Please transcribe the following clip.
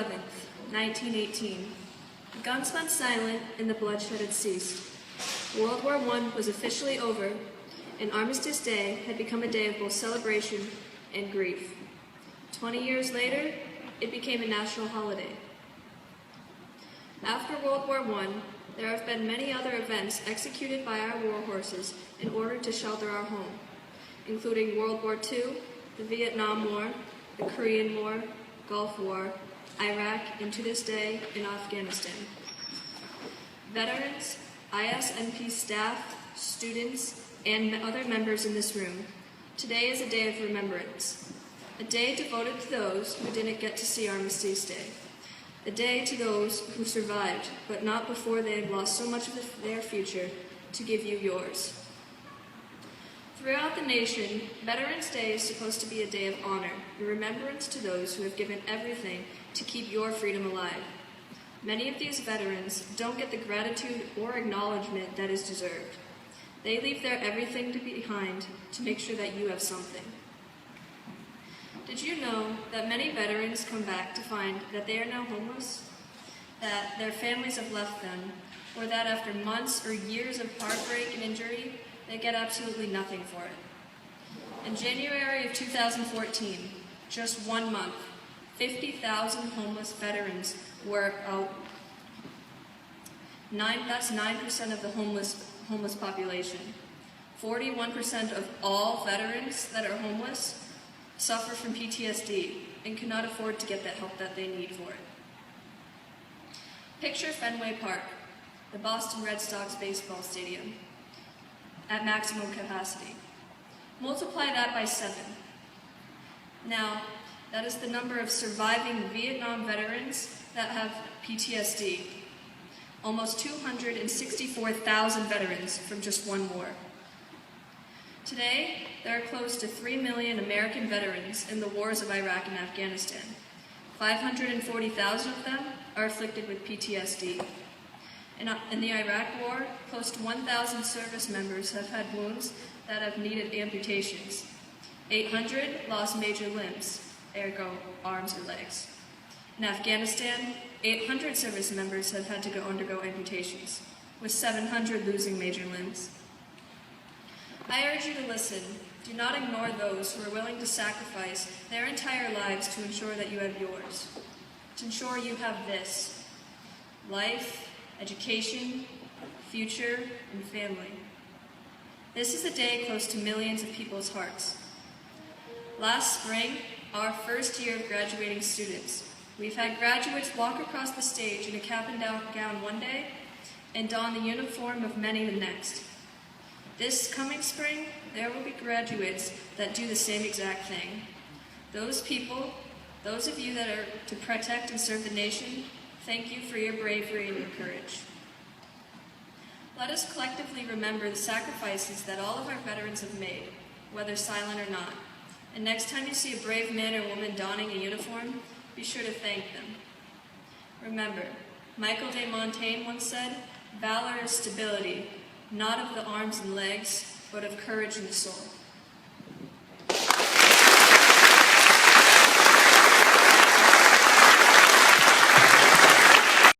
11th, 1918. The guns went silent and the bloodshed had ceased. World War I was officially over, and Armistice Day had become a day of both celebration and grief. 20 years later, it became a national holiday. After World War I, there have been many other events executed by our war horses in order to shelter our home, including World War II, the Vietnam War, the Korean War, Gulf War, Iraq, and to this day, in Afghanistan. Veterans, ISNP staff, students, and other members in this room, today is a day of remembrance, a day devoted to those who didn't get to see Armistice Day, a day to those who survived, but not before they had lost so much of their future to give you yours. Throughout the nation, Veterans Day is supposed to be a day of honor and remembrance to those who have given everything to keep your freedom alive. Many of these veterans don't get the gratitude or acknowledgement that is deserved. They leave their everything behind to make sure that you have something. Did you know that many veterans come back to find that they are now homeless, that their families have left them, or that after months or years of heartbreak and injury, they get absolutely nothing for it? In January of 2014, just 1 month, 50,000 homeless veterans were out. That's 9% of the homeless population. 41% of all veterans that are homeless suffer from PTSD and cannot afford to get that help that they need for it. Picture Fenway Park, the Boston Red Sox baseball stadium, at maximum capacity. Multiply that by 7. Now, that is the number of surviving Vietnam veterans that have PTSD. Almost 264,000 veterans from just one war. Today, there are close to 3 million American veterans in the wars of Iraq and Afghanistan. 540,000 of them are afflicted with PTSD. In the Iraq War, close to 1,000 service members have had wounds that have needed amputations. 800 lost major limbs, ergo arms or legs. In Afghanistan, 800 service members have had to undergo amputations, with 700 losing major limbs. I urge you to listen. Do not ignore those who are willing to sacrifice their entire lives to ensure that you have yours, to ensure you have this: life, education, future, and family. This is a day close to millions of people's hearts. Last spring, our first year of graduating students, we've had graduates walk across the stage in a cap and gown one day and don the uniform of many the next. This coming spring, there will be graduates that do the same exact thing. Those people, those of you that are to protect and serve the nation, thank you for your bravery and your courage. Let us collectively remember the sacrifices that all of our veterans have made, whether silent or not. And next time you see a brave man or woman donning a uniform, be sure to thank them. Remember, Michael de Montaigne once said, "Valor is stability, not of the arms and legs, but of courage in the soul."